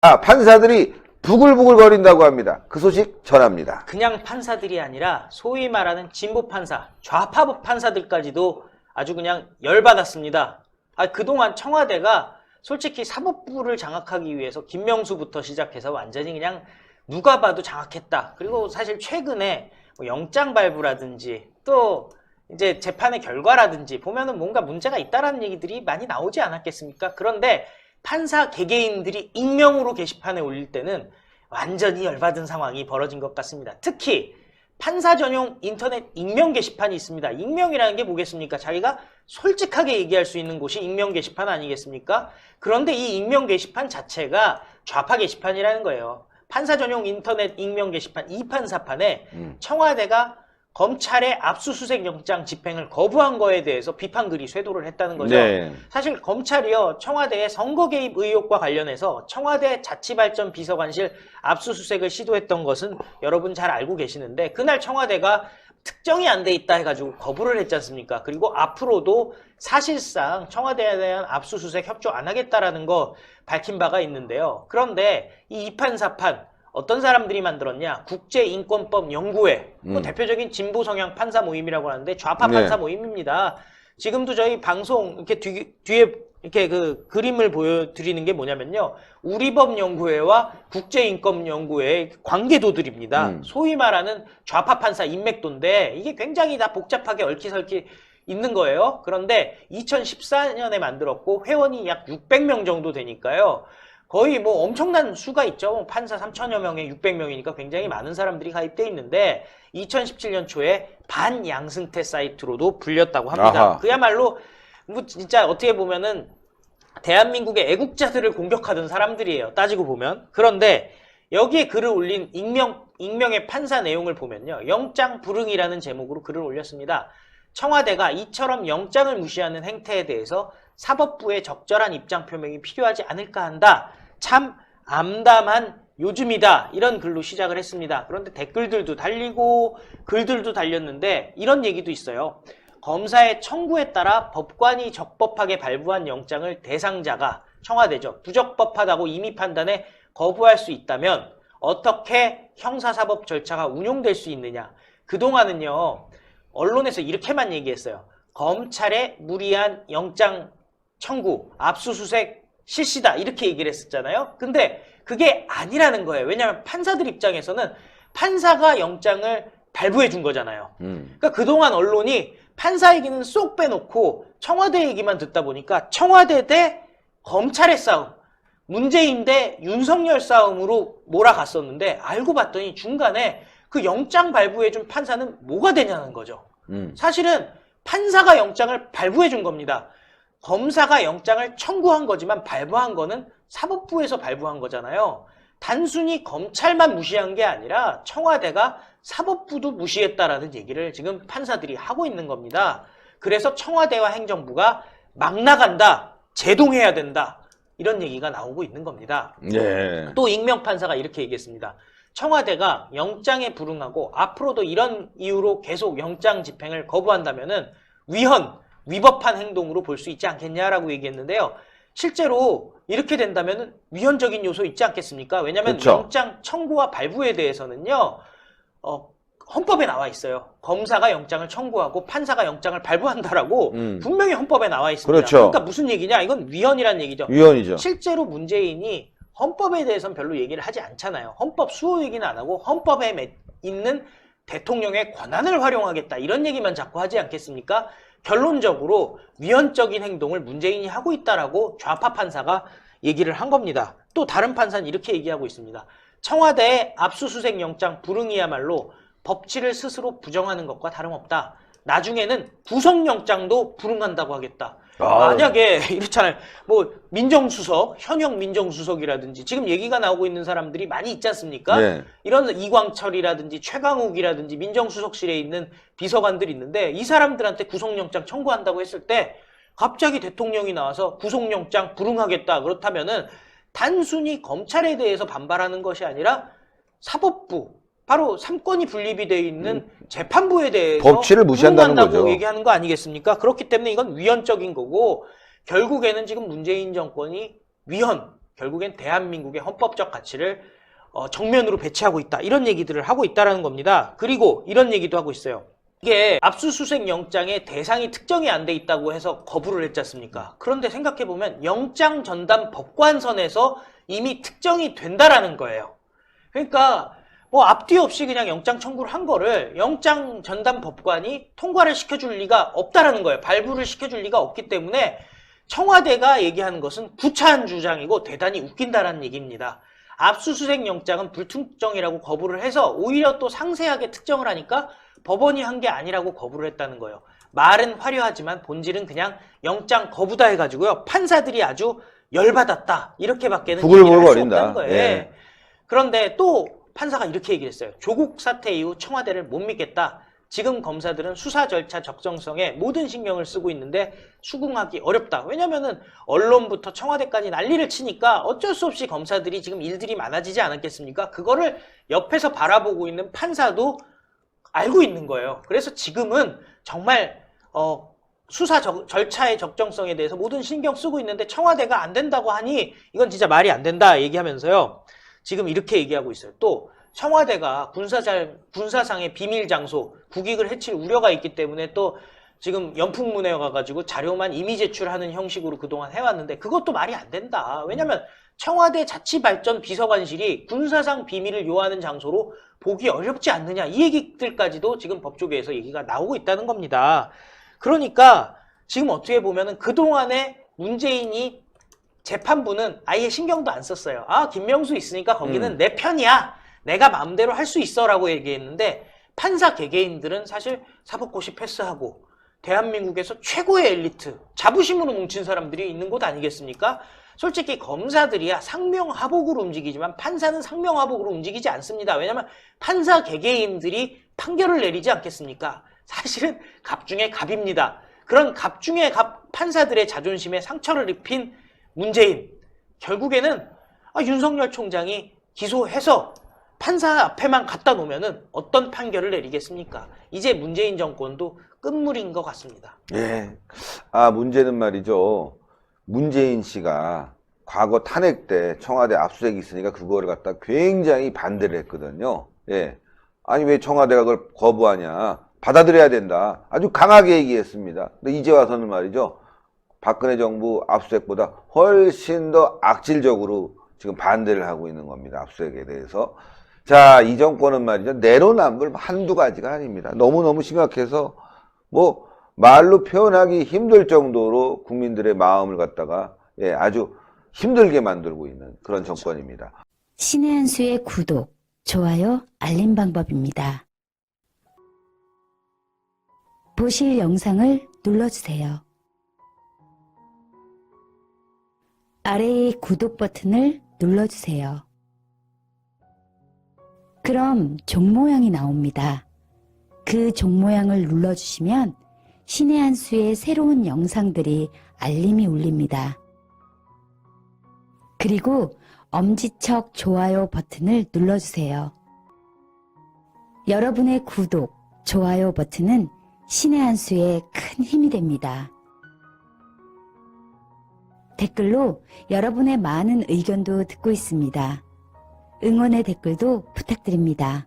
판사들이 부글부글거린다고 합니다. 그 소식 전합니다. 그냥 판사들이 아니라 소위 말하는 진보 판사, 좌파 판사들까지도 아주 그냥 열받았습니다. 그동안 청와대가 솔직히 사법부를 장악하기 위해서 김명수부터 시작해서 완전히 그냥 누가 봐도 장악했다. 그리고 사실 최근에 뭐 영장 발부라든지 또 이제 재판의 결과라든지 보면은 뭔가 문제가 있다라는 얘기들이 많이 나오지 않았겠습니까? 그런데 판사 개개인들이 익명으로 게시판에 올릴 때는 완전히 열받은 상황이 벌어진 것 같습니다. 특히 판사 전용 인터넷 익명 게시판이 있습니다. 익명이라는 게 뭐겠습니까? 자기가 솔직하게 얘기할 수 있는 곳이 익명 게시판 아니겠습니까? 그런데 이 익명 게시판 자체가 좌파 게시판이라는 거예요. 판사 전용 인터넷 익명 게시판 2판4판에 청와대가 검찰의 압수수색 영장 집행을 거부한 거에 대해서 비판 글이 쇄도를 했다는 거죠. 네. 사실 검찰이요, 청와대의 선거 개입 의혹과 관련해서 청와대 자치발전 비서관실 압수수색을 시도했던 것은 여러분 잘 알고 계시는데, 그날 청와대가 특정이 안 돼 있다 해가지고 거부를 했지 않습니까? 그리고 앞으로도 사실상 청와대에 대한 압수수색 협조 안 하겠다라는 거 밝힌 바가 있는데요. 그런데 이 2판4판 어떤 사람들이 만들었냐? 국제인권법 연구회, 대표적인 진보 성향 판사 모임이라고 하는데 좌파 판사 모임입니다. 지금도 저희 방송 이렇게 뒤에 이렇게 그 그림을 보여드리는 게 뭐냐면요, 우리법 연구회와 국제인권 연구회의 관계도들입니다. 소위 말하는 좌파 판사 인맥도인데 이게 굉장히 다 복잡하게 얽히설키 있는 거예요. 그런데 2014년에 만들었고 회원이 약 600명 정도 되니까요. 거의 뭐 엄청난 수가 있죠. 판사 3천여 명에 600명이니까 굉장히 많은 사람들이 가입돼 있는데 2017년 초에 반양승태 사이트로도 불렸다고 합니다. 아하. 그야말로 뭐 진짜 어떻게 보면은 대한민국의 애국자들을 공격하던 사람들이에요. 따지고 보면. 그런데 여기에 글을 올린 익명의 판사 내용을 보면요, 영장 불응이라는 제목으로 글을 올렸습니다. 청와대가 이처럼 영장을 무시하는 행태에 대해서 사법부의 적절한 입장 표명이 필요하지 않을까 한다. 참 암담한 요즘이다. 이런 글로 시작을 했습니다. 그런데 댓글들도 달리고 글들도 달렸는데 이런 얘기도 있어요. 검사의 청구에 따라 법관이 적법하게 발부한 영장을 대상자가 청와대죠, 부적법하다고 임의 판단에 거부할 수 있다면 어떻게 형사사법 절차가 운용될 수 있느냐. 그동안은요, 언론에서 이렇게만 얘기했어요. 검찰의 무리한 영장 청구, 압수수색 실시다, 이렇게 얘기를 했었잖아요. 근데 그게 아니라는 거예요. 왜냐하면 판사들 입장에서는 판사가 영장을 발부해 준 거잖아요. 그러니까 그동안 언론이 판사 얘기는 쏙 빼놓고 청와대 얘기만 듣다 보니까 청와대 대 검찰의 싸움, 문재인 대 윤석열 싸움으로 몰아갔었는데, 알고 봤더니 중간에 그 영장 발부해 준 판사는 뭐가 되냐는 거죠. 사실은 판사가 영장을 발부해 준 겁니다. 검사가 영장을 청구한 거지만 발부한 거는 사법부에서 발부한 거잖아요. 단순히 검찰만 무시한 게 아니라 청와대가 사법부도 무시했다라는 얘기를 지금 판사들이 하고 있는 겁니다. 그래서 청와대와 행정부가 막 나간다, 제동해야 된다, 이런 얘기가 나오고 있는 겁니다. 네. 또 익명 판사가 이렇게 얘기했습니다. 청와대가 영장에 불응하고 앞으로도 이런 이유로 계속 영장 집행을 거부한다면은 위법한 행동으로 볼 수 있지 않겠냐라고 얘기했는데요. 실제로 이렇게 된다면 위헌적인 요소 있지 않겠습니까? 왜냐하면 그렇죠. 영장 청구와 발부에 대해서는요, 헌법에 나와 있어요. 검사가 영장을 청구하고 판사가 영장을 발부한다라고 분명히 헌법에 나와 있습니다. 그렇죠. 그러니까 무슨 얘기냐? 이건 위헌이라는 얘기죠. 위헌이죠. 실제로 문재인이 헌법에 대해서는 별로 얘기를 하지 않잖아요. 헌법 수호 얘기는 안 하고 헌법에 있는 대통령의 권한을 활용하겠다, 이런 얘기만 자꾸 하지 않겠습니까? 결론적으로 위헌적인 행동을 문재인이 하고 있다라고 좌파 판사가 얘기를 한 겁니다. 또 다른 판사는 이렇게 얘기하고 있습니다. 청와대의 압수수색 영장 불응이야말로 법치를 스스로 부정하는 것과 다름없다. 나중에는 구속영장도 불응한다고 하겠다. 만약에 이렇잖아요. 뭐 민정수석, 현역 민정수석이라든지 지금 얘기가 나오고 있는 사람들이 많이 있지 않습니까? 네. 이런 이광철이라든지 최강욱이라든지 민정수석실에 있는 비서관들이 있는데 이 사람들한테 구속영장 청구한다고 했을 때 갑자기 대통령이 나와서 구속영장 불응하겠다, 그렇다면은 단순히 검찰에 대해서 반발하는 것이 아니라 사법부, 바로 삼권이 분립이 되어 있는 재판부에 대해서 법치를 무시한다는 거죠. 얘기하는 거 아니겠습니까? 그렇기 때문에 이건 위헌적인 거고, 결국에는 지금 문재인 정권이 결국엔 대한민국의 헌법적 가치를 정면으로 배치하고 있다. 이런 얘기들을 하고 있다는 겁니다. 그리고 이런 얘기도 하고 있어요. 이게 압수수색 영장의 대상이 특정이 안 돼 있다고 해서 거부를 했지 않습니까? 그런데 생각해보면 영장 전담 법관선에서 이미 특정이 된다라는 거예요. 그러니까 뭐 앞뒤 없이 그냥 영장 청구를 한 거를 영장 전담 법관이 통과를 시켜줄 리가 없다라는 거예요. 발부를 시켜줄 리가 없기 때문에 청와대가 얘기하는 것은 구차한 주장이고 대단히 웃긴다라는 얘기입니다. 압수수색 영장은 불특정이라고 거부를 해서 오히려 또 상세하게 특정을 하니까 법원이 한 게 아니라고 거부를 했다는 거예요. 말은 화려하지만 본질은 그냥 영장 거부다 해가지고요. 판사들이 아주 열받았다. 이렇게밖에는 얘기를 할 수 없다는 거예요. 예. 그런데 또 판사가 이렇게 얘기를 했어요. 조국 사태 이후 청와대를 못 믿겠다. 지금 검사들은 수사 절차 적정성에 모든 신경을 쓰고 있는데 수긍하기 어렵다. 왜냐면은 언론부터 청와대까지 난리를 치니까 어쩔 수 없이 검사들이 지금 일들이 많아지지 않았겠습니까? 그거를 옆에서 바라보고 있는 판사도 알고 있는 거예요. 그래서 지금은 정말 수사 절차의 적정성에 대해서 모든 신경 쓰고 있는데 청와대가 안 된다고 하니 이건 진짜 말이 안 된다 얘기하면서요. 지금 이렇게 얘기하고 있어요. 또 청와대가 군사상의 비밀 장소, 국익을 해칠 우려가 있기 때문에 또 지금 연풍문에 가가지고 자료만 이미 제출하는 형식으로 그동안 해왔는데 그것도 말이 안 된다. 왜냐면 청와대 자치발전 비서관실이 군사상 비밀을 요하는 장소로 보기 어렵지 않느냐. 이 얘기들까지도 지금 법조계에서 얘기가 나오고 있다는 겁니다. 그러니까 지금 어떻게 보면은 그동안에 문재인이 재판부는 아예 신경도 안 썼어요. 아, 김명수 있으니까 거기는 내 편이야. 내가 마음대로 할 수 있어 라고 얘기했는데 판사 개개인들은 사실 사법고시 패스하고 대한민국에서 최고의 엘리트, 자부심으로 뭉친 사람들이 있는 곳 아니겠습니까? 솔직히 검사들이야 상명하복으로 움직이지만 판사는 상명하복으로 움직이지 않습니다. 왜냐하면 판사 개개인들이 판결을 내리지 않겠습니까? 사실은 갑 중에 갑입니다. 그런 갑 중에 갑 판사들의 자존심에 상처를 입힌 문재인, 결국에는 윤석열 총장이 기소해서 판사 앞에만 갖다 놓으면은 어떤 판결을 내리겠습니까? 이제 문재인 정권도 끝물인 것 같습니다. 예. 문제는 말이죠. 문재인 씨가 과거 탄핵 때 청와대 압수수색이 있으니까 그거를 갖다 굉장히 반대를 했거든요. 예. 아니, 왜 청와대가 그걸 거부하냐. 받아들여야 된다. 아주 강하게 얘기했습니다. 근데 이제 와서는 말이죠. 박근혜 정부 압수수색보다 훨씬 더 악질적으로 지금 반대를 하고 있는 겁니다. 압수수색에 대해서. 자, 이 정권은 말이죠. 내로남불 한두 가지가 아닙니다. 너무너무 심각해서 뭐 말로 표현하기 힘들 정도로 국민들의 마음을 갖다가 아주 힘들게 만들고 있는 그런 정권입니다. 신의 한 수의 구독, 좋아요, 알림 방법입니다. 보실 영상을 눌러주세요. 아래의 구독 버튼을 눌러주세요. 그럼 종 모양이 나옵니다. 그 종 모양을 눌러주시면 신의 한 수의 새로운 영상들이 알림이 울립니다. 그리고 엄지척 좋아요 버튼을 눌러주세요. 여러분의 구독, 좋아요 버튼은 신의 한 수의 큰 힘이 됩니다. 댓글로 여러분의 많은 의견도 듣고 있습니다. 응원의 댓글도 부탁드립니다.